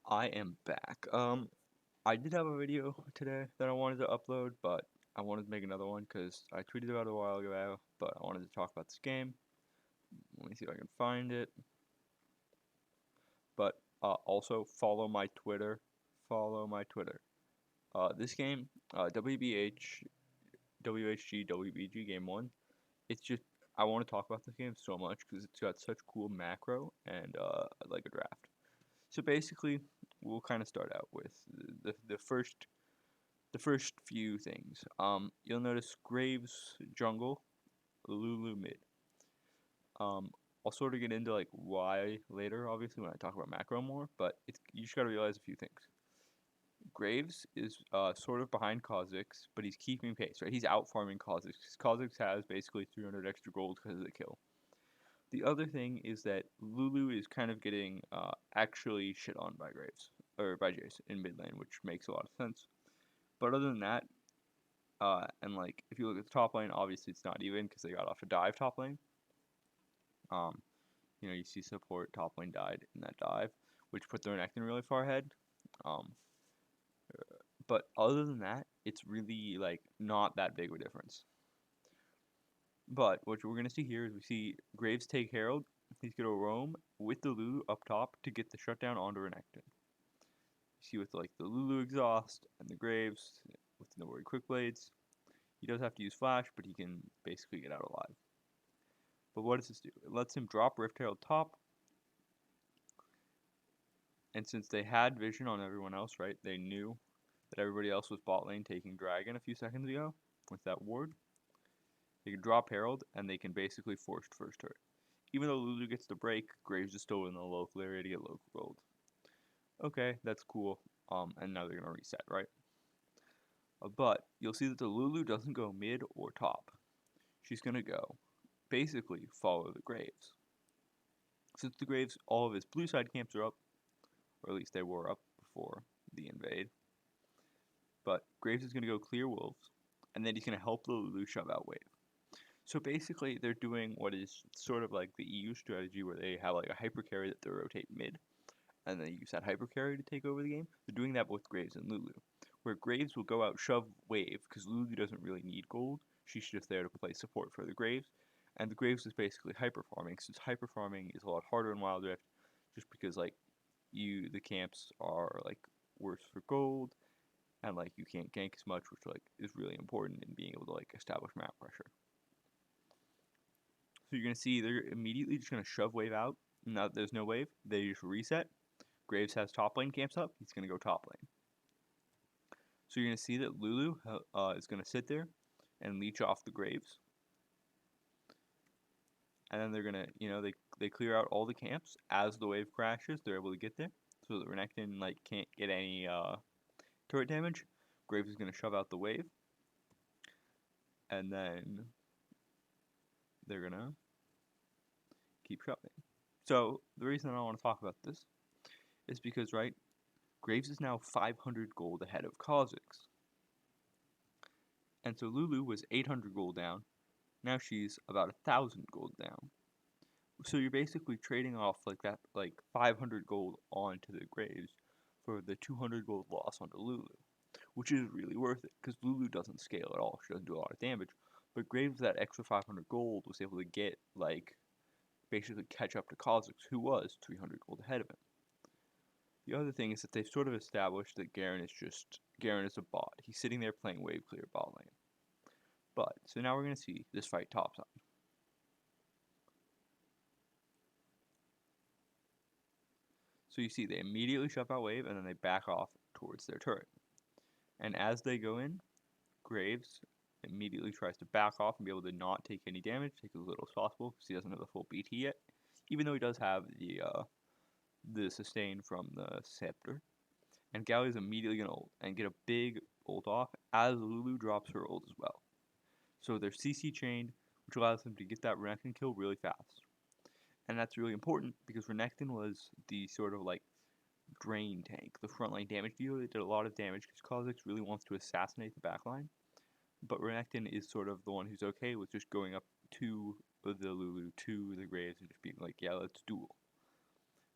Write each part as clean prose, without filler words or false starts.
I am back. I did have a video today that I wanted to upload, but I wanted to make another one because I tweeted about it a while ago, but I wanted to talk about this game. Let me see if I can find it. But also follow my Twitter. Follow my Twitter. This game, WHG, WBG Game 1. It's just, I want to talk about this game so much because it's got such cool macro and like a draft. So basically, we'll kind of start out with the first few things. You'll notice Graves jungle, Lulu mid. Um, I'll sort of get into like why later, obviously when I talk about macro more, but you just gotta realize a few things. Graves is sort of behind Kha'Zix, but he's keeping pace, right? He's out farming Kha'Zix. Kha'Zix has basically 300 extra gold because of the kill. The other thing is that Lulu is kind of getting actually shit on by Graves or by Jace in mid lane, which makes a lot of sense. But other than that, and like if you look at the top lane, obviously it's not even because they got off a dive top lane. Um, you see support top lane died in that dive, which put their Renekton really far ahead. Um, but other than that, it's really like not that big of a difference. But what we're gonna see here is we see Graves take Herald. He's gonna roam with the Lulu up top to get the shutdown onto Renekton. You see with like the Lulu exhaust and the Graves with no worry quick blades. He does have to use flash, but he can basically get out alive. But what does this do? It lets him drop Rift Herald top, and since they had vision on everyone else, right, they knew that everybody else was bot lane taking Dragon a few seconds ago with that ward. They can drop Herald, and they can basically force first turret. Even though Lulu gets the break, Graves is still in the local area to get local gold. Okay, that's cool. And now they're gonna reset, right? But you'll see that the Lulu doesn't go mid or top. She's gonna go basically follow the Graves. Since the Graves, all of his blue side camps are up, or at least they were up before the invade. But Graves is going to go clear wolves, and then he's going to help the Lulu shove out wave. So basically, they're doing what is sort of like the EU strategy where they have like a hyper carry that they rotate mid, and they use that hyper carry to take over the game. They're doing that with Graves and Lulu, where Graves will go out shove wave because Lulu doesn't really need gold. She's just there to play support for the Graves, and the Graves is basically hyper farming. Since hyper farming is a lot harder in Wild Rift, just because like the camps are like worse for gold, and like you can't gank as much, which like is really important in being able to like establish map pressure. So you're gonna see they're immediately just gonna shove wave out. Now that there's no wave, they just reset. Graves has top lane camps up. He's gonna go top lane. So you're gonna see that Lulu is gonna sit there and leech off the Graves, and then they're gonna they clear out all the camps as the wave crashes. They're able to get there, so that Renekton like can't get any turret damage. Graves is gonna shove out the wave, and then they're gonna keep shoving. So the reason I want to talk about this is because right, Graves is now 500 gold ahead of Kha'Zix, and so Lulu was 800 gold down. Now she's about 1,000 gold down. So you're basically trading off like that, like 500 gold onto the Graves for the 200 gold loss onto Lulu, which is really worth it because Lulu doesn't scale at all. She doesn't do a lot of damage, but Graves with that extra 500 gold was able to get like basically catch up to Kha'Zix, who was 300 gold ahead of him. The other thing is that they've sort of established that Garen is a bot. He's sitting there playing wave clear bot lane. But so now we're gonna see this fight topside. So you see they immediately shove out wave and then they back off towards their turret. And as they go in, Graves immediately tries to back off and be able to not take any damage, take as little as possible because he doesn't have the full BT yet. Even though he does have the sustain from the scepter. And Galli's immediately gonna ult and get a big ult off as Lulu drops her ult as well. So they're CC chained, which allows them to get that Renekton kill really fast. And that's really important because Renekton was the sort of like drain tank, the frontline damage dealer that did a lot of damage because Kha'Zix really wants to assassinate the backline. But Renekton is sort of the one who's okay with just going up to the Lulu, to the Graves, and just being like, yeah, let's duel.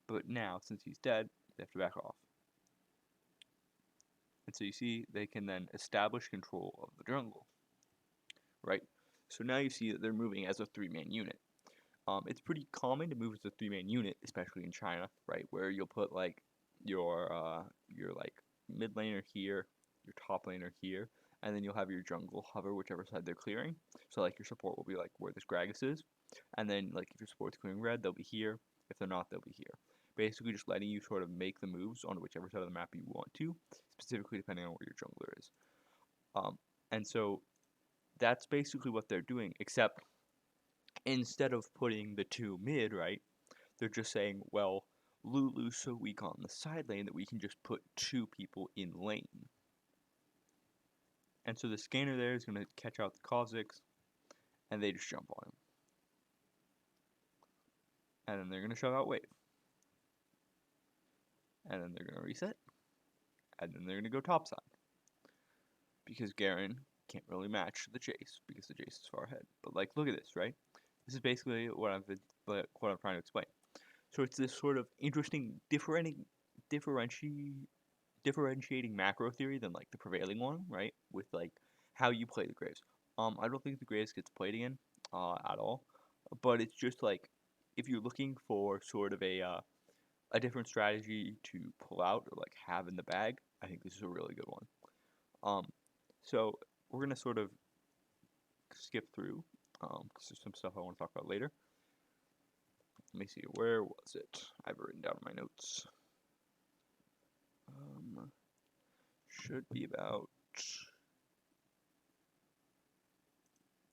But now, since he's dead, they have to back off. And so you see they can then establish control of the jungle, right? So now you see that they're moving as a three-man unit. It's pretty common to move as a three-man unit, especially in China, right? Where you'll put like your like mid laner here, your top laner here, and then you'll have your jungle hover whichever side they're clearing. So like your support will be like where this Gragas is, and then like if your support's clearing red, they'll be here. If they're not, they'll be here. Basically, just letting you sort of make the moves on whichever side of the map you want to, specifically depending on where your jungler is. And so that's basically what they're doing, except instead of putting the two mid, right, they're just saying, well, Lulu's so weak on the side lane that we can just put two people in lane. And so the scanner there is going to catch out the Kha'Zix, and they just jump on him. And then they're going to shove out wave. And then they're going to reset. And then they're going to go topside. Because Garen can't really match the Jace, because the Jace is far ahead. But like, look at this, right? This is basically what I'm trying to explain. So it's this sort of interesting differentiating macro theory than like the prevailing one, right? With like how you play the Graves. I don't think the Graves gets played again, at all. But it's just like if you're looking for sort of a different strategy to pull out or like have in the bag, I think this is a really good one. So we're gonna sort of skip through, because there's some stuff I want to talk about later. Let me see, where was it? I've written down my notes. Should be about.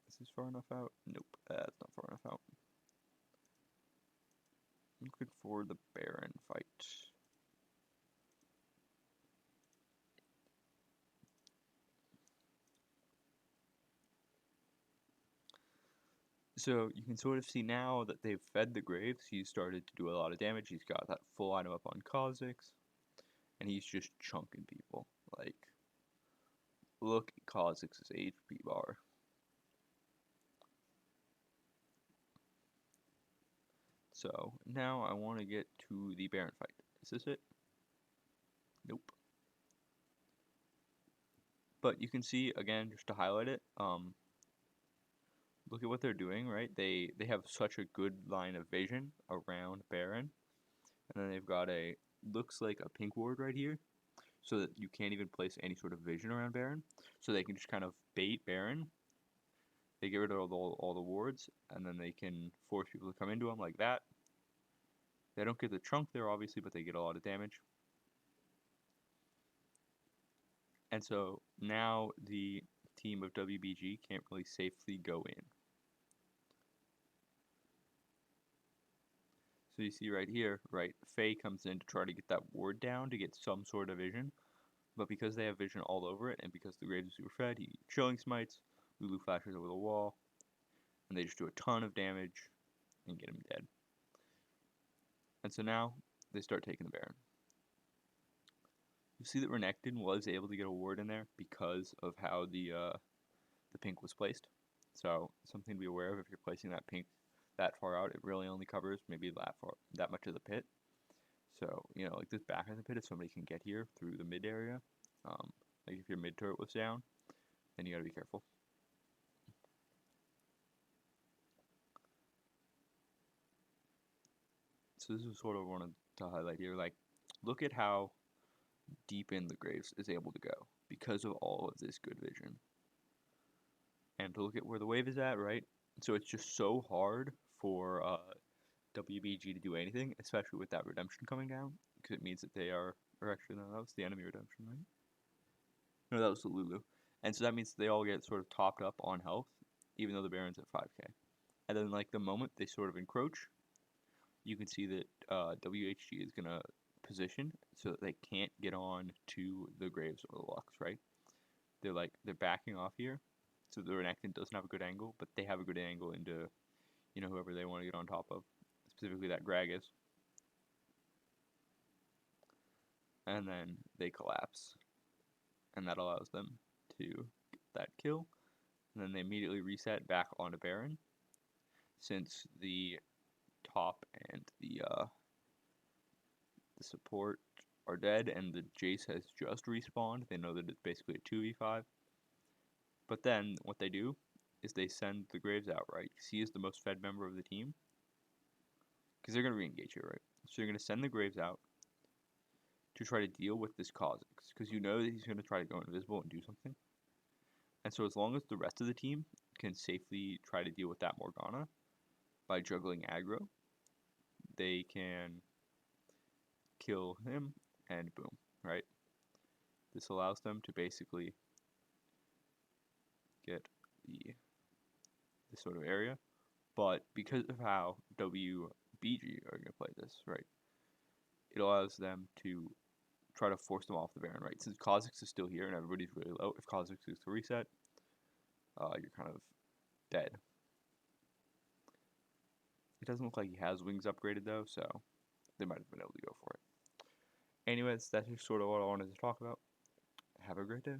Is this far enough out? Nope, that's not far enough out. I'm looking for the Baron fight. So you can sort of see now that they've fed the Graves, he's started to do a lot of damage. He's got that full item up on Kha'Zix, and he's just chunking people. Like, look at Kha'Zix's HP bar. So now I want to get to the Baron fight. Is this it? Nope. But you can see, again, just to highlight it, look at what they're doing, right? They have such a good line of vision around Baron. And then they've got looks like a pink ward right here. So that you can't even place any sort of vision around Baron. So they can just kind of bait Baron. They get rid of all the wards, and then they can force people to come into them like that. They don't get the chunk there, obviously, but they get a lot of damage. And so now the team of WBG can't really safely go in. So you see right here, right, Faye comes in to try to get that ward down to get some sort of vision. But because they have vision all over it, and because the Graves are super fed, he chilling smites, Lulu flashes over the wall, and they just do a ton of damage and get him dead. And so now they start taking the Baron. You see that Renekton was able to get a ward in there because of how the pink was placed. So something to be aware of if you're placing that pink that far out. It really only covers maybe that much of the pit. So like this back of the pit, if somebody can get here through the mid area, like if your mid turret was down, then you gotta be careful. So this is sort of what I wanted to highlight here. Like, look at how deep in the Graves is able to go because of all of this good vision. And to look at where the wave is at, right? So it's just so hard for WBG to do anything, especially with that redemption coming down, because it means that they are, or actually no, that was the enemy redemption, right? No, that was the Lulu. And so that means they all get sort of topped up on health, even though the Baron's at 5k. And then like the moment they sort of encroach, you can see that WHG is going to position so that they can't get on to the Graves or the Lux, right? They're backing off here, so the Renekton doesn't have a good angle, but they have a good angle into, whoever they want to get on top of, specifically that Gragas. And then they collapse, and that allows them to get that kill, and then they immediately reset back onto Baron, since the top and the support are dead and the Jace has just respawned, they know that it's basically a 2v5. But then what they do is they send the Graves out, right? Because he is the most fed member of the team. Because they're going to re-engage here, right? So you're going to send the Graves out to try to deal with this Kha'Zix. Because you know that he's going to try to go invisible and do something. And so as long as the rest of the team can safely try to deal with that Morgana by juggling aggro, they can kill him and boom, right? This allows them to basically get this sort of area. But because of how WBG are going to play this, right, it allows them to try to force them off the Baron, right? Since Kha'Zix is still here and everybody's really low, if Kha'Zix is to reset, you're kind of dead. It doesn't look like he has wings upgraded though, so they might have been able to go for it. Anyways, that's just sort of what I wanted to talk about. Have a great day.